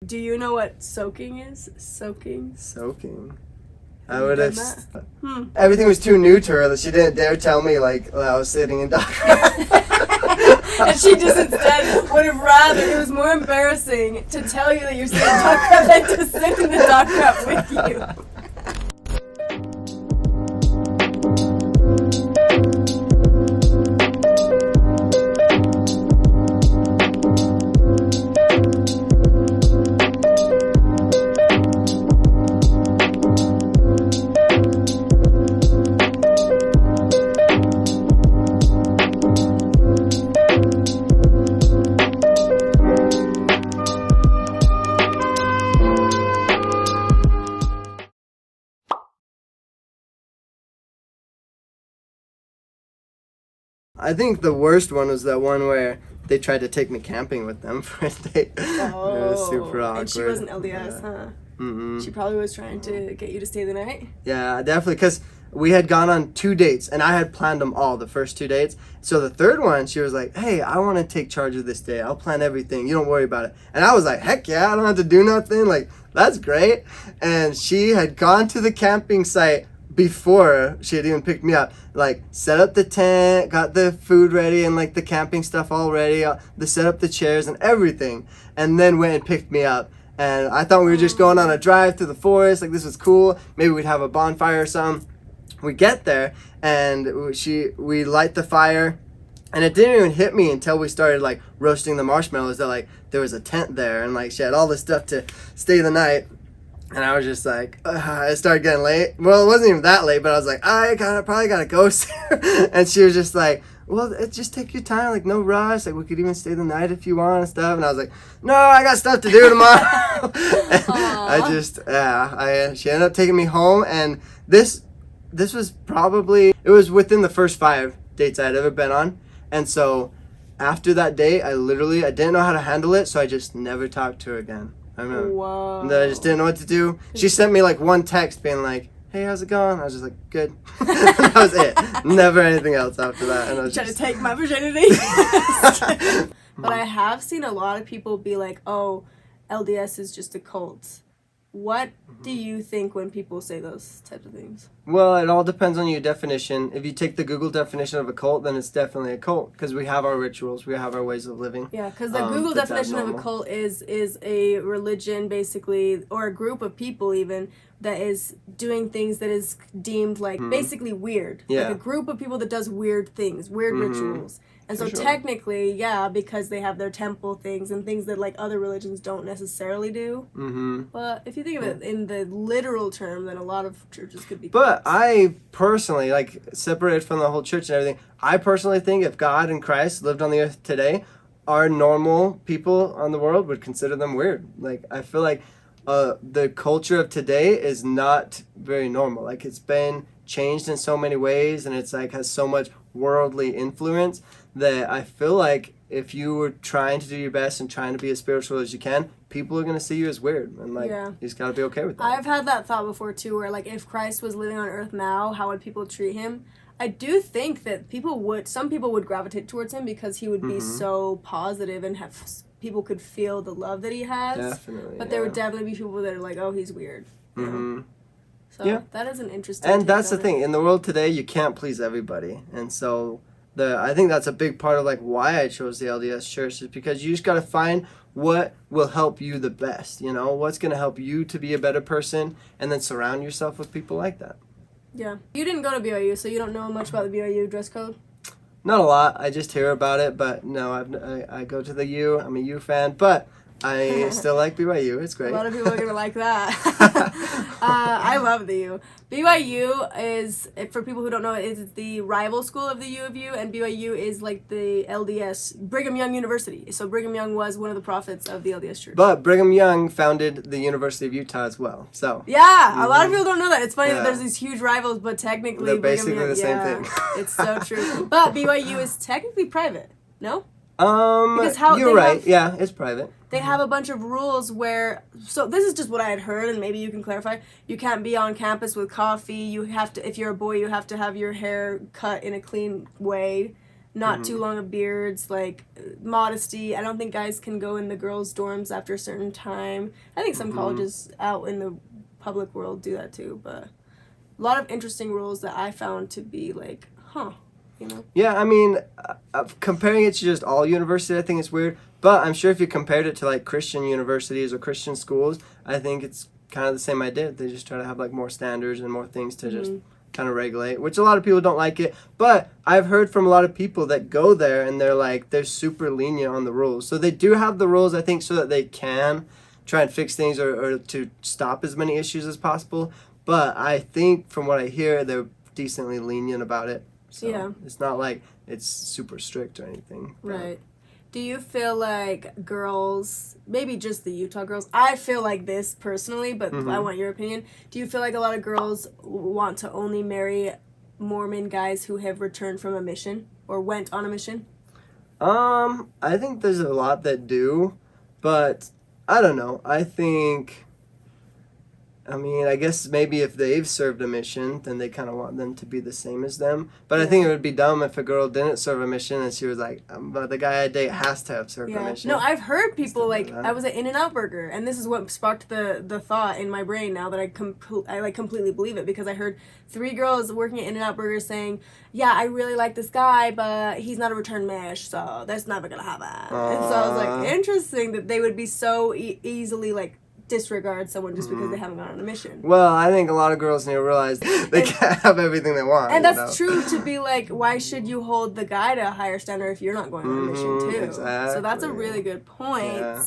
Do you know what soaking is? Soaking. I would have. Everything was too new to her that she didn't dare tell me like I was sitting in dog crap. And she just instead would have rather. It was more embarrassing to tell you that you're sitting in dog crap than to sit in the dog crap with you. I think the worst one was that one where they tried to take me camping with them for a date. Oh, it was super awkward. And she wasn't LDS, huh? Mm-mm. She probably was trying to get you to stay the night. Yeah, definitely, because we had gone on 2 dates, and I had planned them all, the first 2 dates. So the third one, she was like, hey, I want to take charge of this day. I'll plan everything. You don't worry about it. And I was like, heck yeah, I don't have to do nothing. Like, that's great. And she had gone to the camping site before she had even picked me up, like set up the tent, got the food ready and like the camping stuff all ready, set up the chairs and everything, and then went and picked me up. And I thought we were just going on a drive through the forest, like this was cool, maybe we'd have a bonfire or something. We get there and we light the fire, and it didn't even hit me until we started like roasting the marshmallows that like there was a tent there, and like she had all this stuff to stay the night. And I was just like, it started getting late. Well, it wasn't even that late, but I was like, probably gotta go soon. And she was just like, well, just take your time, like no rush. Like we could even stay the night if you want and stuff. And I was like, no, I got stuff to do tomorrow. She ended up taking me home, and this was probably, it was within the first 5 dates I had ever been on. And so after that date, I didn't know how to handle it, so I just never talked to her again. I remember. Whoa. And then I just didn't know what to do. She sent me like one text being like, hey, how's it going? I was just like, good. That was it. Never anything else after that. And I was trying to take my virginity. But I have seen a lot of people be like, oh, LDS is just a cult. What do you think when people say those types of things? Well, it all depends on your definition. If you take the Google definition of a cult, then it's definitely a cult, because we have our rituals, we have our ways of living. Yeah, because the Google definition of a cult is a religion, basically, or a group of people even, that is doing things that is deemed like basically weird. Yeah. Like a group of people that does weird things, weird rituals. And so technically, yeah, because they have their temple things and things that like other religions don't necessarily do. But if you think of it in the literal term, then a lot of churches could be But I personally, like, separated from the whole church and everything, I personally think if God and Christ lived on the earth today, our normal people on the world would consider them weird. Like, I feel like the culture of today is not very normal. Like, it's been changed in so many ways, and it's like has so much worldly influence that I feel like if you were trying to do your best and trying to be as spiritual as you can, people are going to see you as weird, and like you just got to be okay with that. I've had that thought before too, where like if Christ was living on earth now, how would people treat him? I do think that some people would gravitate towards him because he would be so positive and people could feel the love that he has. Definitely. But there would definitely be people that are like, oh, he's weird. You know? So that is an interesting And that's the thing. In the world today, you can't please everybody. And so I think that's a big part of like why I chose the LDS church, is because you just got to find what will help you the best, you know? What's going to help you to be a better person, and then surround yourself with people like that. Yeah. You didn't go to BYU, so you don't know much about the BYU dress code? Not a lot. I just hear about it, but no, I go to the U. I'm a U fan, but I still like BYU. It's great. A lot of people are going to like that. I love the U. BYU is, for people who don't know, is the rival school of the U of U, and BYU is like the LDS, Brigham Young University. So Brigham Young was one of the prophets of the LDS Church. But Brigham Young founded the University of Utah as well. So yeah, a lot of people don't know that. It's funny that there's these huge rivals, but technically they're basically Brigham Young, the same thing. It's so true. But BYU is technically private, no? Because you're right. Yeah, it's private. They have a bunch of rules where, so this is just what I had heard, and maybe you can clarify. You can't be on campus with coffee. You have to, if you're a boy, you have to have your hair cut in a clean way. not too long of beards, like modesty. I don't think guys can go in the girls' dorms after a certain time. I think some colleges out in the public world do that too, but a lot of interesting rules that I found to be like, you know? Yeah, I mean, comparing it to just all universities, I think it's weird. But I'm sure if you compared it to like Christian universities or Christian schools, I think it's kind of the same idea. They just try to have like more standards and more things to just kind of regulate, which a lot of people don't like it. But I've heard from a lot of people that go there and they're super lenient on the rules. So they do have the rules, I think, so that they can try and fix things or to stop as many issues as possible. But I think from what I hear, they're decently lenient about it. So it's not like it's super strict or anything. Right. Do you feel like girls, maybe just the Utah girls, I feel like this personally, but I want your opinion. Do you feel like a lot of girls want to only marry Mormon guys who have returned from a mission or went on a mission? I think there's a lot that do, but I don't know. I mean, I guess maybe if they've served a mission, then they kind of want them to be the same as them. But I think it would be dumb if a girl didn't serve a mission and she was like, but the guy I date has to have served a mission. No, I've heard people like, I was at In-N-Out Burger, and this is what sparked the thought in my brain now that I completely believe it, because I heard 3 girls working at In-N-Out Burger saying, yeah, I really like this guy, but he's not a return mesh, so that's never going to happen. And so I was like, interesting that they would be so easily like, disregard someone just because they haven't gone on a mission. Well, I think a lot of girls need to realize they can't have everything they want. And that's true to be like, why should you hold the guy to a higher standard if you're not going on a mission too? Exactly. So that's a really good point. Yeah.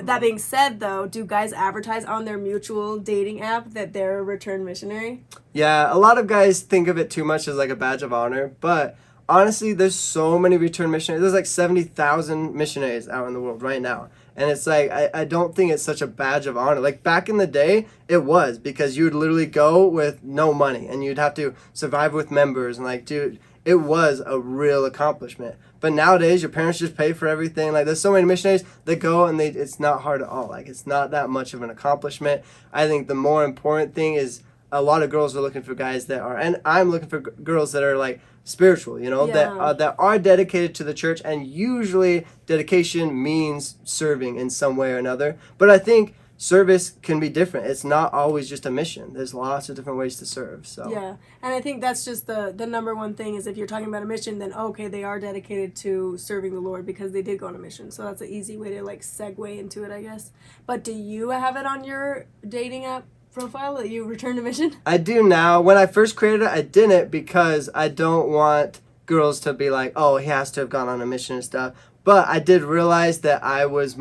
That being said, though, do guys advertise on their mutual dating app that they're a return missionary? Yeah, a lot of guys think of it too much as like a badge of honor, but honestly, there's so many return missionaries. There's like 70,000 missionaries out in the world right now. And it's like, I don't think it's such a badge of honor. Like back in the day, it was, because you would literally go with no money and you'd have to survive with members. And like, dude, it was a real accomplishment. But nowadays, your parents just pay for everything. Like there's so many missionaries that go and it's not hard at all. Like it's not that much of an accomplishment. I think the more important thing is a lot of girls are looking for guys that are, and I'm looking for girls that are like, spiritual, you know, that are dedicated to the church, and usually dedication means serving in some way or another. But I think service can be different. It's not always just a mission. There's lots of different ways to serve. So yeah, and I think that's just the number one thing is if you're talking about a mission, then okay, they are dedicated to serving the Lord because they did go on a mission. So that's an easy way to like segue into it, I guess. But do you have it on your dating app profile that you return to mission? I do now. When I first created it, I didn't because I don't want girls to be like, oh, he has to have gone on a mission and stuff. But I did realize that I would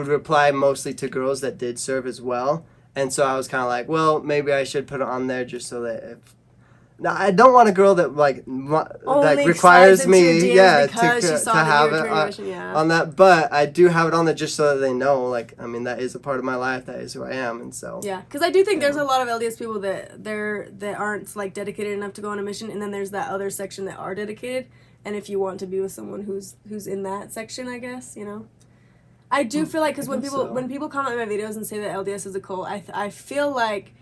reply mostly to girls that did serve as well. And so I was kind of like, well, maybe I should put it on there just so that if... Now, I don't want a girl that like that requires me, to have it on that. But I do have it on there just so that they know, like, I mean, that is a part of my life. That is who I am, and so. Yeah, because I do think there's a lot of LDS people that aren't like dedicated enough to go on a mission, and then there's that other section that are dedicated. And if you want to be with someone who's in that section, I guess, you know. I do feel like because when people comment on my videos and say that LDS is a cult, I feel like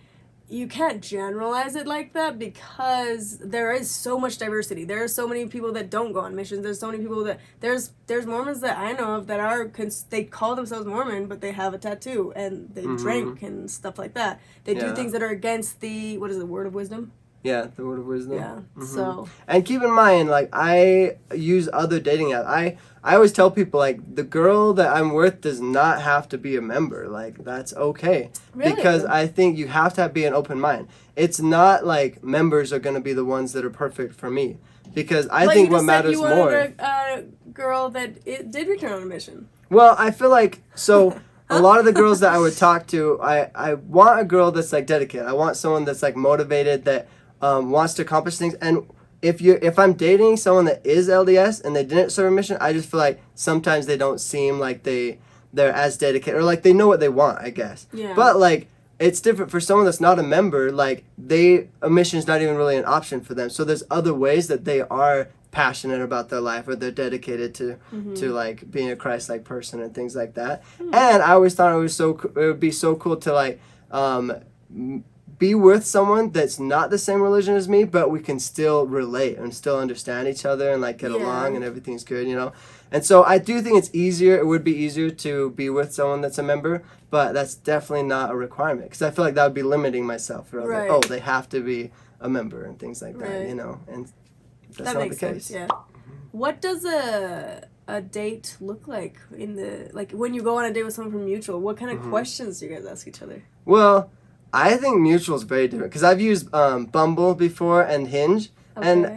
you can't generalize it like that because there is so much diversity. There are so many people that don't go on missions. There's so many people that there's Mormons that I know of that are they call themselves Mormon, but they have a tattoo and they drink and stuff like that. They do things that are against the word of wisdom. Yeah, the word of wisdom. Yeah. So. And keep in mind, like, I use other dating apps. I always tell people, like, the girl that I'm with does not have to be a member. Like, that's okay. Really? Because I think you have to be an open mind. It's not like members are going to be the ones that are perfect for me. Because I think what matters more... you wanted a girl that did return on a mission. Well, I feel like... So... A lot of the girls that I would talk to, I want a girl that's, like, dedicated. I want someone that's, like, motivated, that wants to accomplish things. And if I'm dating someone that is LDS and they didn't serve a mission, I just feel like sometimes they don't seem like they're as dedicated, or like they know what they want, I guess. Yeah. But like it's different for someone that's not a member. Like a mission's not even really an option for them. So there's other ways that they are passionate about their life, or they're dedicated to like being a Christ-like person and things like that. And I always thought it would be so cool to like be with someone that's not the same religion as me, but we can still relate and still understand each other and like get along and everything's good, you know? And so I do think it would be easier to be with someone that's a member, but that's definitely not a requirement because I feel like that would be limiting myself. Right. Like, oh, they have to be a member and things like that, you know? And that's not the case. Sense, yeah. What does a date look like when you go on a date with someone from Mutual? What kind of questions do you guys ask each other? Well, I think Mutual is very different because I've used Bumble before and Hinge, and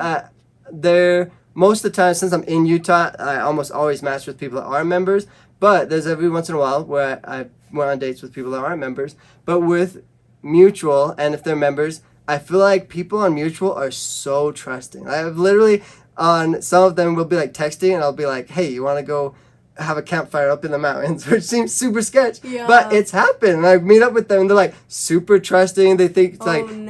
they're most of the time since I'm in Utah, I almost always match with people that are members. But there's every once in a while where I went on dates with people that aren't members. But with Mutual, and if they're members, I feel like people on Mutual are so trusting. I've literally on some of them will be like texting, and I'll be like, "Hey, you want to go have a campfire up in the mountains," which seems super sketch, but it's happened. And I meet up with them and they're like super trusting. They think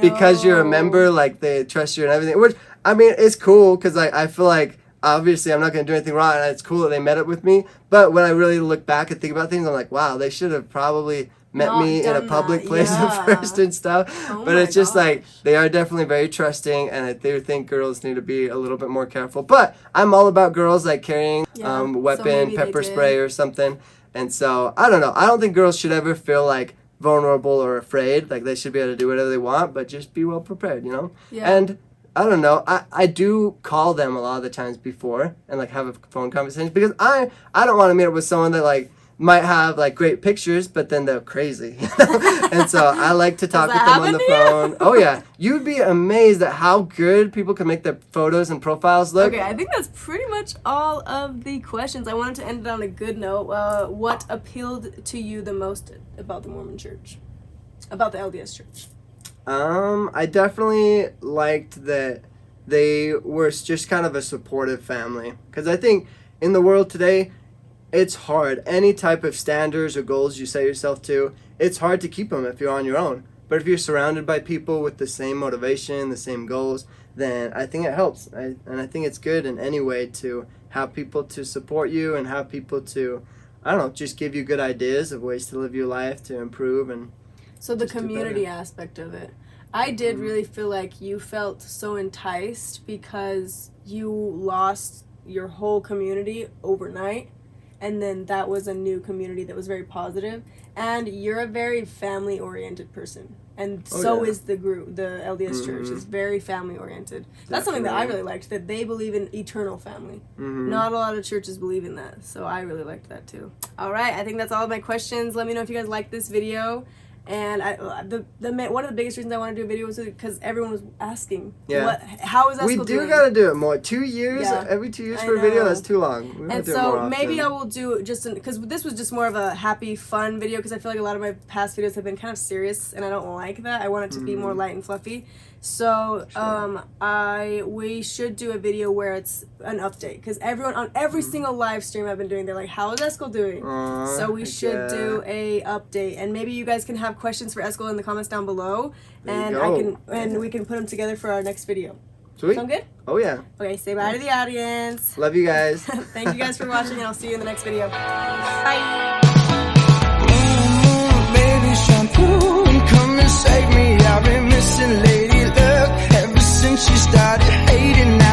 because you're a member, like they trust you and everything, which I mean, it's cool because I feel like obviously I'm not going to do anything wrong, and it's cool that they met up with me. But when I really look back and think about things, I'm like, wow, they should have probably met me in a public place at first and stuff. But it's just like they are definitely very trusting, and I do think girls need to be a little bit more careful. But I'm all about girls like carrying weapon, pepper spray or something. And so I don't know. I don't think girls should ever feel like vulnerable or afraid. Like they should be able to do whatever they want, but just be well prepared, you know? Yeah. And I don't know. I do call them a lot of the times before and like have a phone conversation because I don't want to meet up with someone that like might have like great pictures, but then they're crazy. You know? And so I like to talk with them on the phone. Oh yeah, you'd be amazed at how good people can make their photos and profiles look. Okay, I think that's pretty much all of the questions. I wanted to end it on a good note. What appealed to you the most about the Mormon Church, about the LDS Church? I definitely liked that they were just kind of a supportive family. Because I think in the world today, it's hard. Any type of standards or goals you set yourself to, it's hard to keep them if you're on your own. But if you're surrounded by people with the same motivation, the same goals, then I think it helps. And I think it's good in any way to have people to support you and have people to, I don't know, just give you good ideas of ways to live your life, to improve and so the community aspect of it. I did really feel like you felt so enticed because you lost your whole community overnight, and then that was a new community that was very positive. And you're a very family-oriented person, and is the group. The LDS Church is very family-oriented. That's something that I really liked, that they believe in eternal family. Not a lot of churches believe in that, so I really liked that too. All right, I think that's all of my questions. Let me know if you guys liked this video. And one of the biggest reasons I want to do a video was because everyone was asking, how is Eskel doing? We do got to do it more. 2 years, every 2 years for a video, that's too long. And so maybe I will do because this was just more of a happy, fun video because I feel like a lot of my past videos have been kind of serious and I don't like that. I want it to be more light and fluffy. So we should do a video where it's an update because everyone on every single live stream I've been doing, they're like, how is Eskel doing? So we should do a update, and maybe you guys can have questions for Eskel in the comments down below, and we can put them together for our next video. Sweet. Sound good? Oh yeah. Okay, say bye to the audience. Love you guys. Thank you guys for watching, and I'll see you in the next video. Bye. Baby shampoo, come and save me. I've been missing lady luck ever since she started hating.